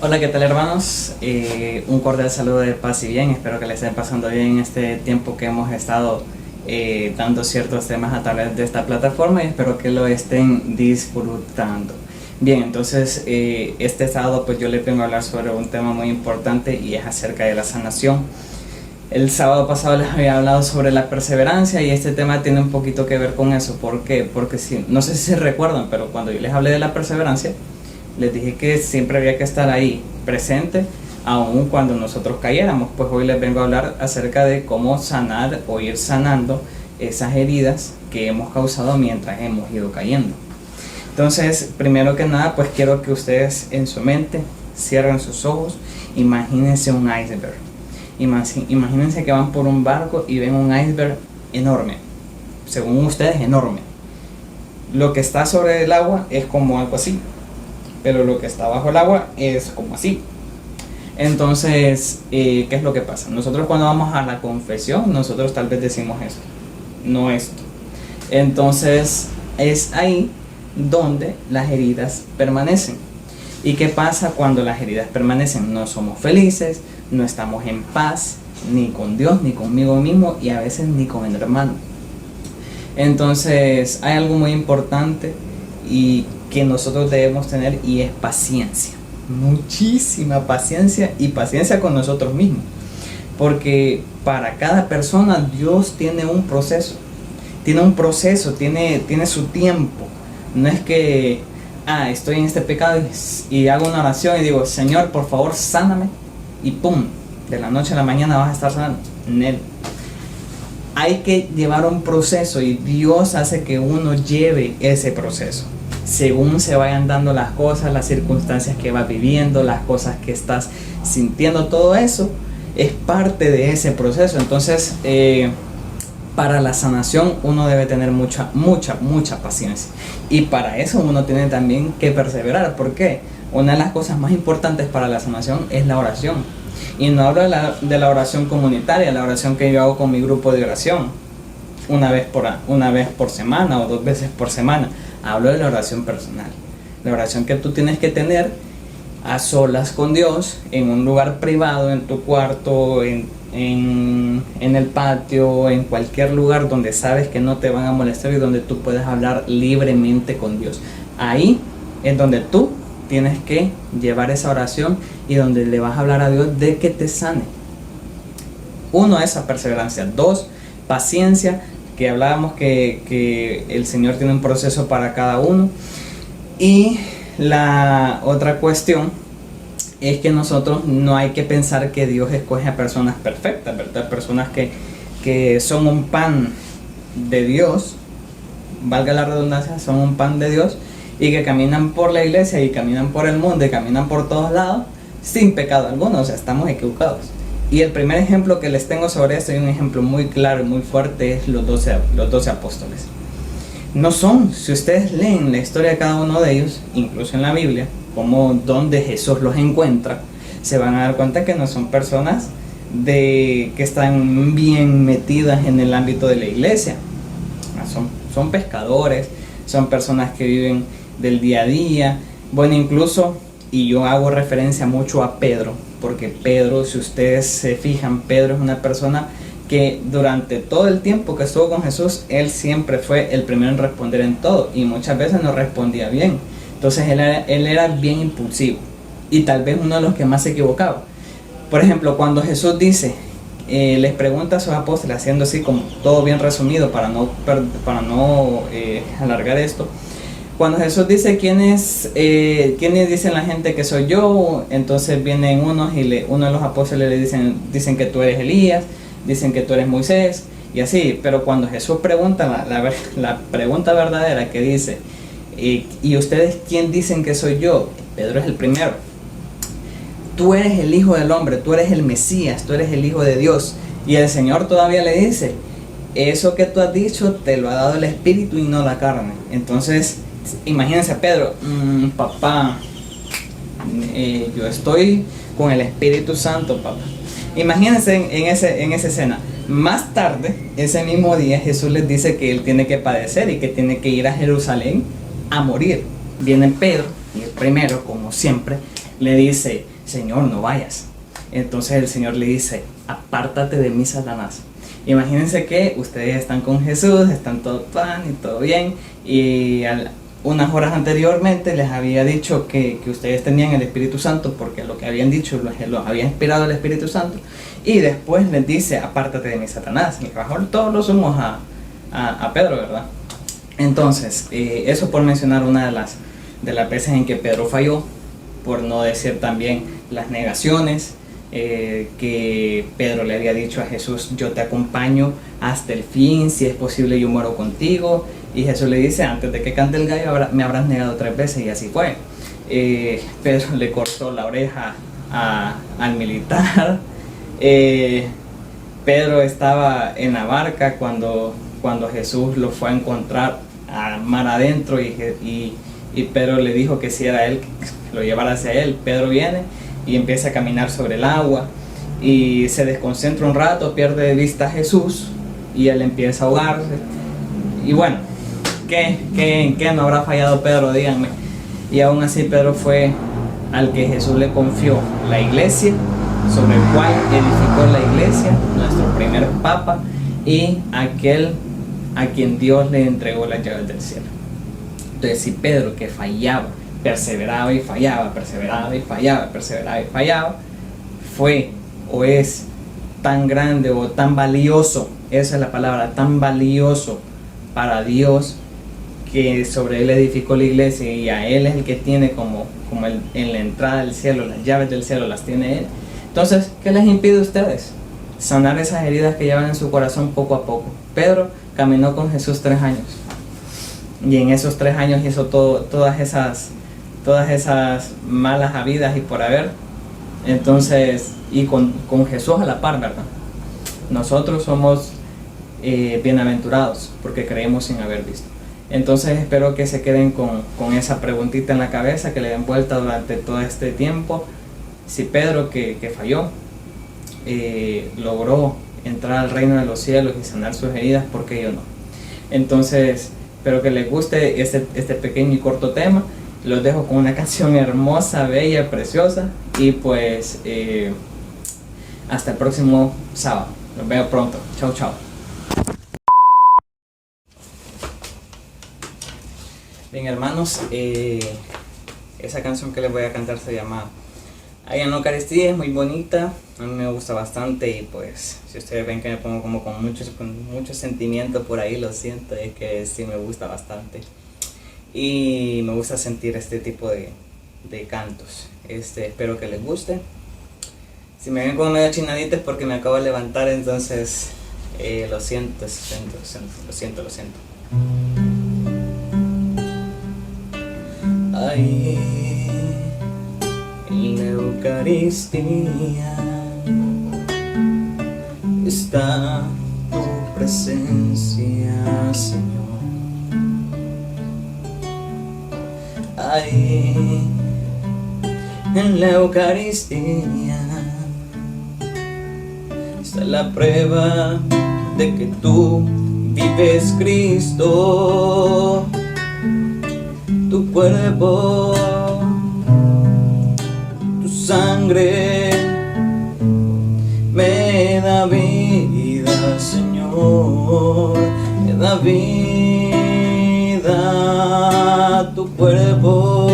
Hola, ¿qué tal hermanos? Un cordial saludo de paz y bien. Espero que les estén pasando bien en este tiempo que hemos estado dando ciertos temas a través de esta plataforma, y espero que lo estén disfrutando. Bien, entonces este sábado pues yo les vengo a hablar sobre un tema muy importante y es acerca de la sanación. El sábado pasado les había hablado sobre la perseverancia y este tema tiene un poquito que ver con eso. ¿Por qué? Porque no sé si se recuerdan, pero cuando yo les hablé de la perseverancia, les dije que siempre había que estar ahí, presente, aun cuando nosotros cayéramos. Pues hoy les vengo a hablar acerca de cómo sanar o ir sanando esas heridas que hemos causado mientras hemos ido cayendo. Entonces, primero que nada, pues quiero que ustedes en su mente cierren sus ojos, imagínense un iceberg. Imagínense que van por un barco y ven un iceberg enorme, según ustedes enorme. Lo que está sobre el agua es como algo así, pero lo que está bajo el agua es como así. Entonces, ¿qué es lo que pasa? Nosotros cuando vamos a la confesión, nosotros tal vez decimos esto, no esto. Entonces, es ahí donde las heridas permanecen. ¿Y qué pasa cuando las heridas permanecen? No somos felices, no estamos en paz, ni con Dios, ni conmigo mismo, y a veces ni con el hermano. Entonces, hay algo muy importante y que nosotros debemos tener, y es paciencia. Muchísima paciencia, y paciencia con nosotros mismos. Porque para cada persona Dios tiene un proceso. Tiene su tiempo. No es que estoy en este pecado y hago una oración y digo, Señor, por favor, sáname, y pum, de la noche a la mañana vas a estar sanando. Nel. Hay que llevar un proceso, y Dios hace que uno lleve ese proceso según se vayan dando las cosas, las circunstancias que vas viviendo, las cosas que estás sintiendo. Todo eso es parte de ese proceso. Entonces, para la sanación uno debe tener mucha paciencia, y para eso uno tiene también que perseverar. ¿Por qué? Una de las cosas más importantes para la sanación es la oración, y no hablo de la oración comunitaria, la oración que yo hago con mi grupo de oración una vez por semana o 2 veces por semana. Hablo de la oración personal, la oración que tú tienes que tener a solas con Dios, en un lugar privado, en tu cuarto, en el patio, en cualquier lugar donde sabes que no te van a molestar y donde tú puedes hablar libremente con Dios. Ahí es donde tú tienes que llevar esa oración y donde le vas a hablar a Dios de que te sane. 1, esa perseverancia. 2, paciencia, que hablábamos que el Señor tiene un proceso para cada uno. Y la otra cuestión es que nosotros no hay que pensar que Dios escoge a personas perfectas, ¿verdad? Personas que son un pan de Dios, valga la redundancia, son un pan de Dios, y que caminan por la iglesia y caminan por el mundo y caminan por todos lados sin pecado alguno. O sea, estamos equivocados. Y el primer ejemplo que les tengo sobre esto, y un ejemplo muy claro y muy fuerte, es los 12 apóstoles. No son, si ustedes leen la historia de cada uno de ellos, incluso en la Biblia, como donde Jesús los encuentra, se van a dar cuenta que no son personas que están bien metidas en el ámbito de la iglesia. Son pescadores, son personas que viven del día a día. Bueno, incluso, y yo hago referencia mucho a Pedro, porque Pedro, si ustedes se fijan, Pedro es una persona que durante todo el tiempo que estuvo con Jesús, él siempre fue el primero en responder en todo, y muchas veces no respondía bien. Entonces él era bien impulsivo, y tal vez uno de los que más se equivocaba. Por ejemplo, cuando Jesús dice, les pregunta a sus apóstoles, haciendo así como todo bien resumido para no alargar esto. Cuando Jesús dice ¿quiénes dicen la gente que soy yo? Entonces vienen unos y uno de los apóstoles le dicen que tú eres Elías, dicen que tú eres Moisés, y así. Pero cuando Jesús pregunta la pregunta verdadera, que dice, ¿y ustedes quién dicen que soy yo? Pedro es el primero. Tú eres el Hijo del Hombre, tú eres el Mesías, tú eres el Hijo de Dios. Y el Señor todavía le dice, eso que tú has dicho te lo ha dado el Espíritu y no la carne. Entonces, imagínense a Pedro, papá, yo estoy con el Espíritu Santo, papá. Imagínense en esa escena. Más tarde, ese mismo día, Jesús les dice que él tiene que padecer y que tiene que ir a Jerusalén a morir. Viene Pedro, y el primero, como siempre, le dice, Señor, no vayas. Entonces el Señor le dice, apártate de mí, Satanás. Imagínense que ustedes están con Jesús, están todo pan y todo bien, y unas horas anteriormente les había dicho que ustedes tenían el Espíritu Santo, porque lo que habían dicho los había inspirado el Espíritu Santo, y después les dice, apártate de mí, Satanás. Y bajó todos los humos a Pedro, ¿verdad? Entonces, eso por mencionar una de las veces en que Pedro falló, por no decir también las negaciones, que Pedro le había dicho a Jesús, yo te acompaño hasta el fin, si es posible yo muero contigo, y Jesús le dice, antes de que cante el gallo me habrás negado 3 veces, y así fue. Pedro le cortó la oreja al militar. Pedro estaba en la barca cuando Jesús lo fue a encontrar a mar adentro, y Pedro le dijo que si era él, que lo llevara hacia él. Pedro viene y empieza a caminar sobre el agua y se desconcentra un rato, pierde de vista a Jesús y él empieza a ahogarse. Y bueno, ¿qué no habrá fallado Pedro? Díganme. Y aún así Pedro fue al que Jesús le confió la iglesia, sobre el cual edificó la iglesia, nuestro primer papa, y aquel a quien Dios le entregó las llaves del cielo. Entonces, si Pedro, que fallaba, perseveraba y fallaba, perseveraba y fallaba, perseveraba y fallaba, fue o es tan grande o tan valioso, esa es la palabra, tan valioso para Dios, que sobre él edificó la iglesia y a él es el que tiene como en la entrada del cielo, las llaves del cielo las tiene él. Entonces, ¿qué les impide a ustedes sanar esas heridas que llevan en su corazón poco a poco? Pedro caminó con Jesús 3 años, y en esos 3 años hizo todas esas malas habidas y por haber. Entonces, y con Jesús a la par, ¿verdad? Nosotros somos bienaventurados porque creemos sin haber visto. Entonces espero que se queden con esa preguntita en la cabeza, que le den vuelta durante todo este tiempo. Si Pedro, que falló, logró entrar al reino de los cielos y sanar sus heridas, ¿por qué yo no? Entonces espero que les guste este pequeño y corto tema. Los dejo con una canción hermosa, bella, preciosa, y pues hasta el próximo sábado. Los veo pronto. Chao, chao. Bien, hermanos, esa canción que les voy a cantar se llama Ahí en la Eucaristía. Es muy bonita, a mí me gusta bastante, y pues si ustedes ven que me pongo como con mucho sentimiento por ahí, lo siento, es que sí me gusta bastante y me gusta sentir este tipo de cantos. Espero que les guste. Si me ven como medio chinadita es porque me acabo de levantar, entonces lo siento. Ahí en la Eucaristía está tu presencia, Señor. Ahí en la Eucaristía está la prueba de que tú vives, Cristo. Tu cuerpo, tu sangre me da vida, Señor, me da vida. Tu cuerpo,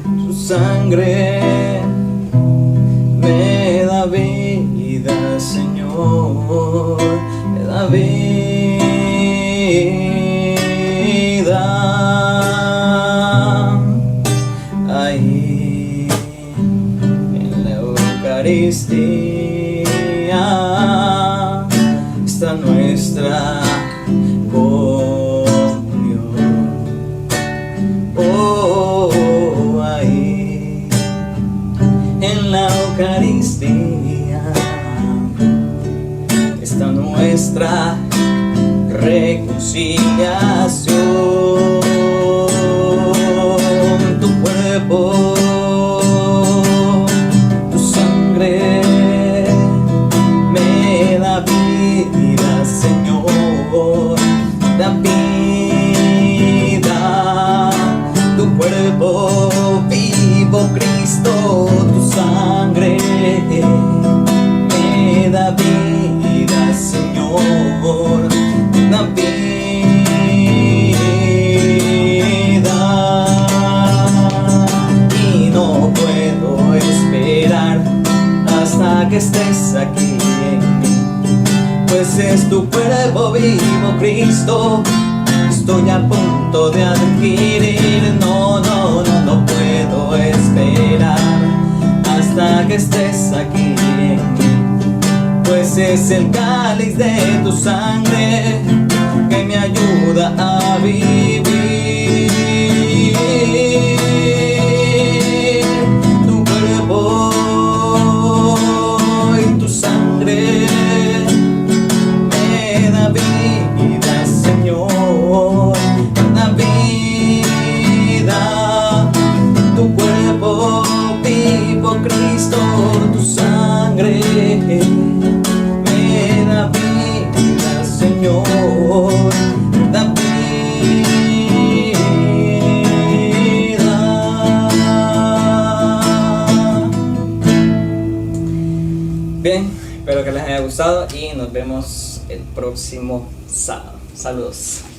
tu sangre me da vida, Señor, me da vida. Ahí en la Eucaristía está nuestra comunión. Oh, ahí vivo Cristo estoy a punto de adquirir. No, no, no, no puedo esperar hasta que estés aquí en mí, pues es el cáliz de tu sangre que me ayuda a vivir. Tu cuerpo y tu sangre me da vida, Señor, da vida. Tu cuerpo vivo, Cristo, tu sangre me da vida, Señor, da vida. Bien, espero que les haya gustado y nos vemos el próximo sábado. Saludos.